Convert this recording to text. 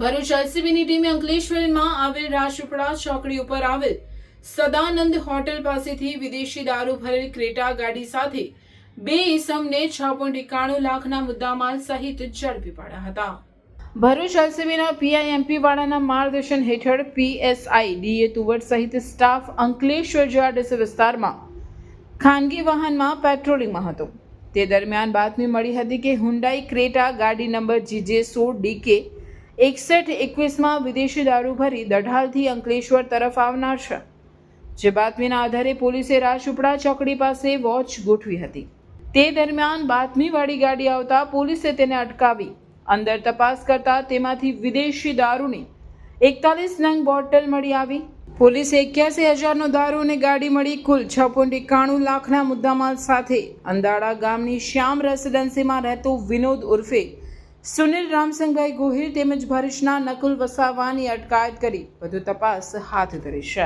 ભરૂચ એલસીબીની ટીમે અંકલેશ્વરમાં આવેલ રાજપીપળા ચોકડી ઉપર આવેલ સદાનંદ હોટેલ પાસેથી વિદેશી દારૂ ભરેલ ક્રેટા ગાડી સાથે બે ઇસમને 6.91 લાખના મુદ્દામાલ સહિત ઝડપી પાડ્યા હતા. ભરૂચ એલસીબીના પીઆઈ એમપી વાળાના માર્ગદર્શન હેઠળ પીએસઆઈ ડીએ તુવર સહિત સ્ટાફ અંકલેશ્વર જીઆરડીસી વિસ્તારમાં ખાનગી વાહનમાં પેટ્રોલિંગમાં હતો. તે દરમિયાન બાતમી મળી હતી કે હુન્ડાઈ ક્રેટા ગાડી નંબર GJ16DK 6121માં વિદેશી દારૂ ભરી દઢાલથી અંકલેશ્વર તરફ આવનાર છે. જે બાતમીના આધારે પોલીસે રાજપીપળા ચોકડી પાસે વોચ ગોઠવી હતી. તે દરમિયાન બાતમીવાળી ગાડી આવતા પોલીસે તેને અટકાવી અંદર તપાસ કરતા તેમાંથી વિદેશી દારૂની 41 નંગ બોટલ મળી આવી. પોલીસે 81,000નો દારૂ અને ગાડી મળી કુલ 6.91 લાખના મુદ્દામાલ સાથે અંદાળા ગામની શ્યામ રેસિડેન્સીમાં રહેતો વિનોદ ઉર્ફે સુનિલ રામસિંહભાઈ ગોહિલ તેમજ ભરૂચના નકુલ વસાવાની અટકાયત કરી વધુ તપાસ હાથ ધરી છે.